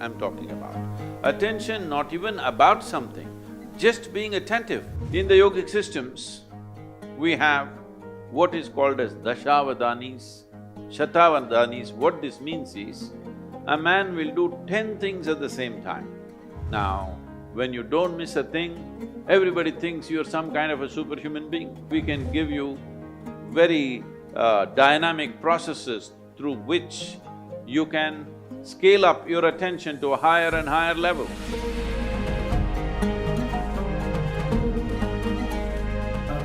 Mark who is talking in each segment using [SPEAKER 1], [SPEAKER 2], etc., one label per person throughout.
[SPEAKER 1] I'm talking about. Attention not even about something, just being attentive. In the yogic systems, we have what is called as dashavadanis, shatavadanis. What this means is, a man will do 10 things at the same time. Now, when you don't miss a thing, everybody thinks you're some kind of a superhuman being. We can give you very dynamic processes through which you can scale up your attention to a higher and higher level.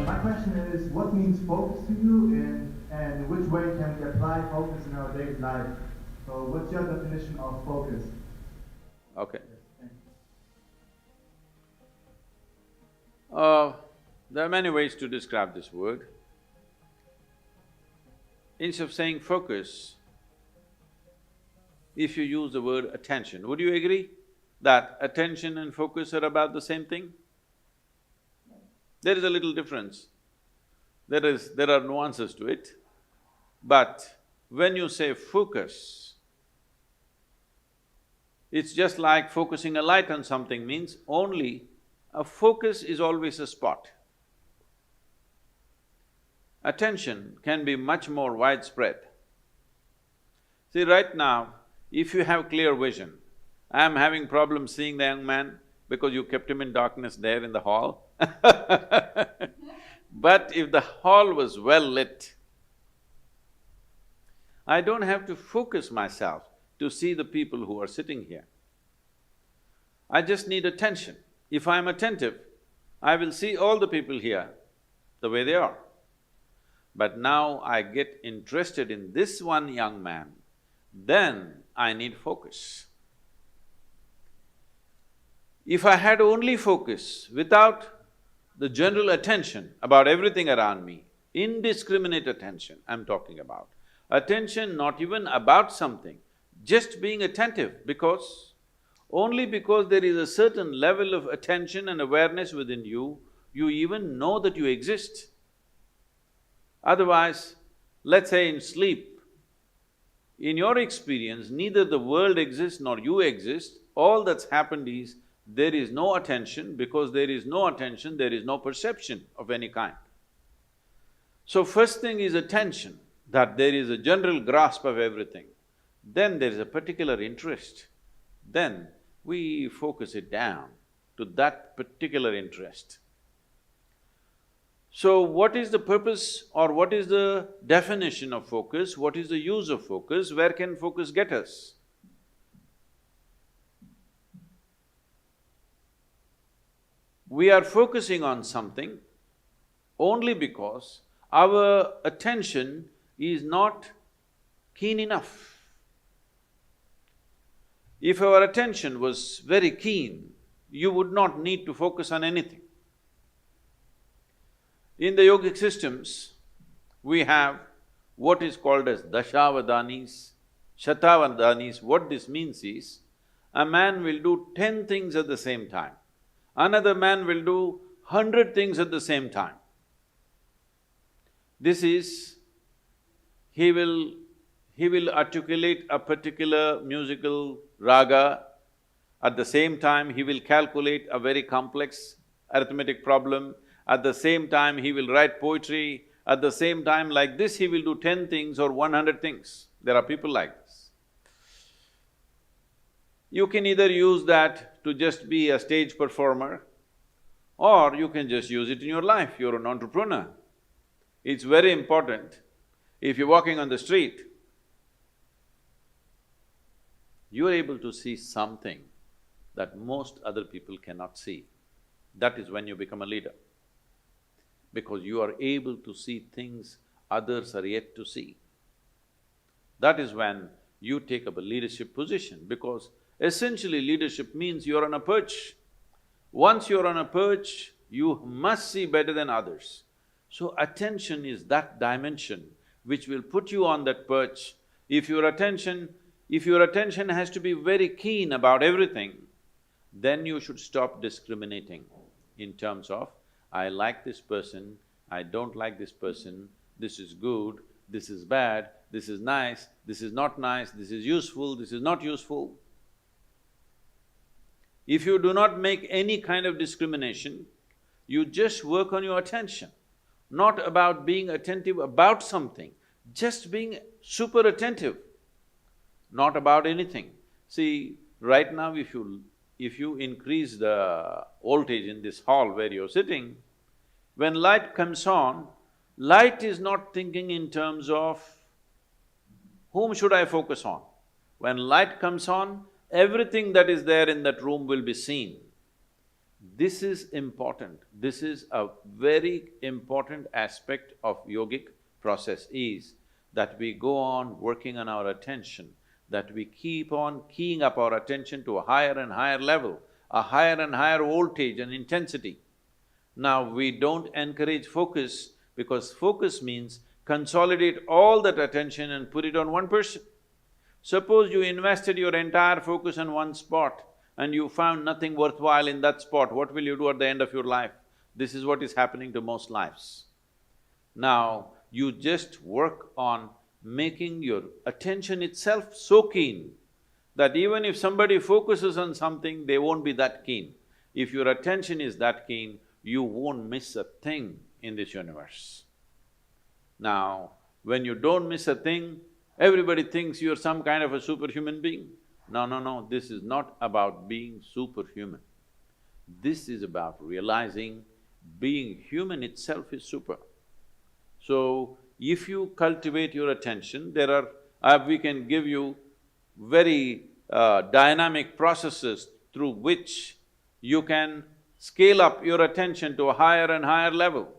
[SPEAKER 2] My question is, what means focus to you, and which way can we apply focus in our daily life? So what's your definition of focus?
[SPEAKER 1] Okay. There are many ways to describe this word. Instead of saying focus, if you use the word attention, would you agree that attention and focus are about the same thing? There is a little difference. There are nuances to it, but when you say focus, it's just like focusing a light on something means only a focus is always a spot. Attention can be much more widespread. See, right now, if you have clear vision, I'm having problems seeing the young man because you kept him in darkness there in the hall But if the hall was well lit, I don't have to focus myself to see the people who are sitting here. I just need attention. If I'm attentive, I will see all the people here the way they are. But now I get interested in this one young man, then I need focus. If I had only focus without the general attention about everything around me, indiscriminate attention I'm talking about, attention not even about something, just being attentive only because there is a certain level of attention and awareness within you, you even know that you exist. Otherwise, let's say in sleep, in your experience, neither the world exists nor you exist, all that's happened is there is no attention. Because there is no attention, there is no perception of any kind. So first thing is attention, that there is a general grasp of everything. Then there is a particular interest. Then we focus it down to that particular interest. So what is the purpose or what is the definition of focus? What is the use of focus? Where can focus get us? We are focusing on something only because our attention is not keen enough. If our attention was very keen, you would not need to focus on anything. In the yogic systems, we have what is called as dashavadanis, shatavadanis. What this means is, a man will do 10 things at the same time. Another man will do 100 things at the same time. This is, he will articulate a particular musical raga, at the same time he will calculate a very complex arithmetic problem, at the same time he will write poetry, at the same time like this he will do 10 things or 100 things. There are people like this. You can either use that to just be a stage performer, or you can just use it in your life, you're an entrepreneur. It's very important, if you're walking on the street, you're able to see something that most other people cannot see. That is when you become a leader. Because you are able to see things others are yet to see. That is when you take up a leadership position, because essentially leadership means you're on a perch. Once you're on a perch, you must see better than others. So attention is that dimension which will put you on that perch. If your attention has to be very keen about everything, then you should stop discriminating in terms of, I like this person, I don't like this person, this is good, this is bad, this is nice, this is not nice, this is useful, this is not useful. If you do not make any kind of discrimination, you just work on your attention, not about being attentive about something, just being super attentive, not about anything. See, right now if you increase the voltage in this hall where you're sitting, when light comes on, light is not thinking in terms of whom should I focus on. When light comes on, everything that is there in that room will be seen. This is important. This is a very important aspect of yogic process is that we go on working on our attention, that we keep on keying up our attention to a higher and higher level, a higher and higher voltage and intensity. Now, we don't encourage focus because focus means consolidate all that attention and put it on one person. Suppose you invested your entire focus on one spot and you found nothing worthwhile in that spot, what will you do at the end of your life? This is what is happening to most lives. Now, you just work on making your attention itself so keen that even if somebody focuses on something, they won't be that keen. If your attention is that keen, you won't miss a thing in this universe. Now, when you don't miss a thing, everybody thinks you're some kind of a superhuman being. No, this is not about being superhuman. This is about realizing being human itself is super. So, if you cultivate your attention, we can give you very dynamic processes through which you can scale up your attention to a higher and higher level.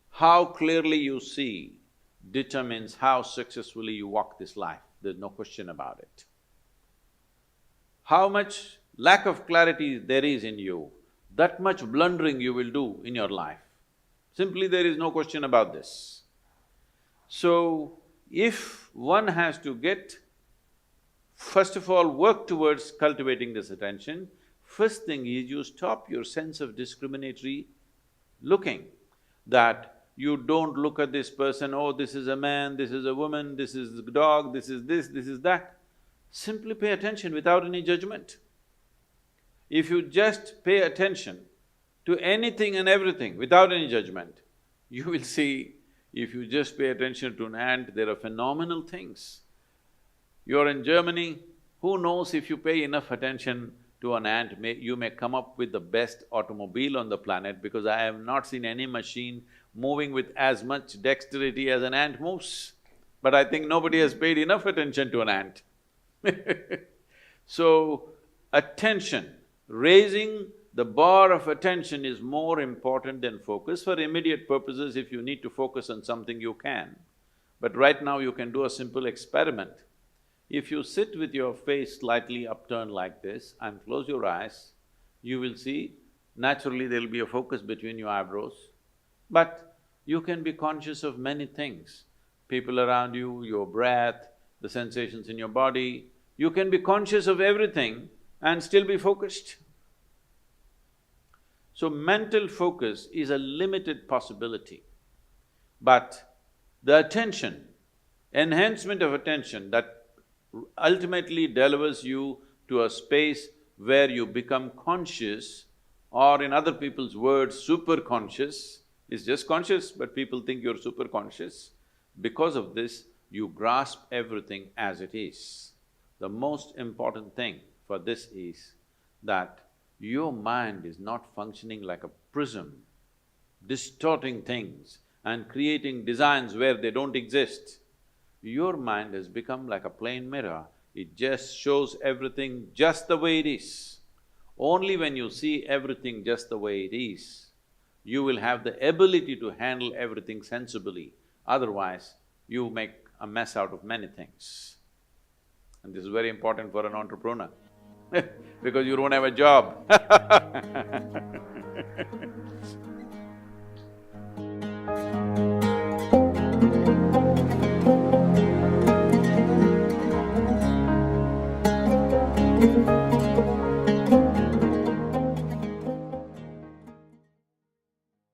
[SPEAKER 1] How clearly you see determines how successfully you walk this life, there's no question about it. How much lack of clarity there is in you, that much blundering you will do in your life. Simply there is no question about this. So, if one has to first of all, work towards cultivating this attention, first thing is you stop your sense of discriminatory looking, that you don't look at this person, oh, this is a man, this is a woman, this is a dog, this is that. Simply pay attention without any judgment. If you just pay attention to anything and everything without any judgment, you will see, if you just pay attention to an ant, there are phenomenal things. You're in Germany, who knows if you pay enough attention to an ant, you may come up with the best automobile on the planet because I have not seen any machine moving with as much dexterity as an ant moves. But I think nobody has paid enough attention to an ant. So, attention, raising the bar of attention is more important than focus. For immediate purposes, if you need to focus on something, you can. But right now you can do a simple experiment. If you sit with your face slightly upturned like this and close your eyes, you will see naturally there'll be a focus between your eyebrows. But you can be conscious of many things, people around you, your breath, the sensations in your body. You can be conscious of everything and still be focused. So mental focus is a limited possibility, but the attention, enhancement of attention that ultimately delivers you to a space where you become conscious, or in other people's words, super conscious, is just conscious, but people think you're super conscious. Because of this, you grasp everything as it is. The most important thing for this is that your mind is not functioning like a prism, distorting things and creating designs where they don't exist. Your mind has become like a plain mirror, it just shows everything just the way it is. Only when you see everything just the way it is, you will have the ability to handle everything sensibly, otherwise you make a mess out of many things. And this is very important for an entrepreneur because you don't have a job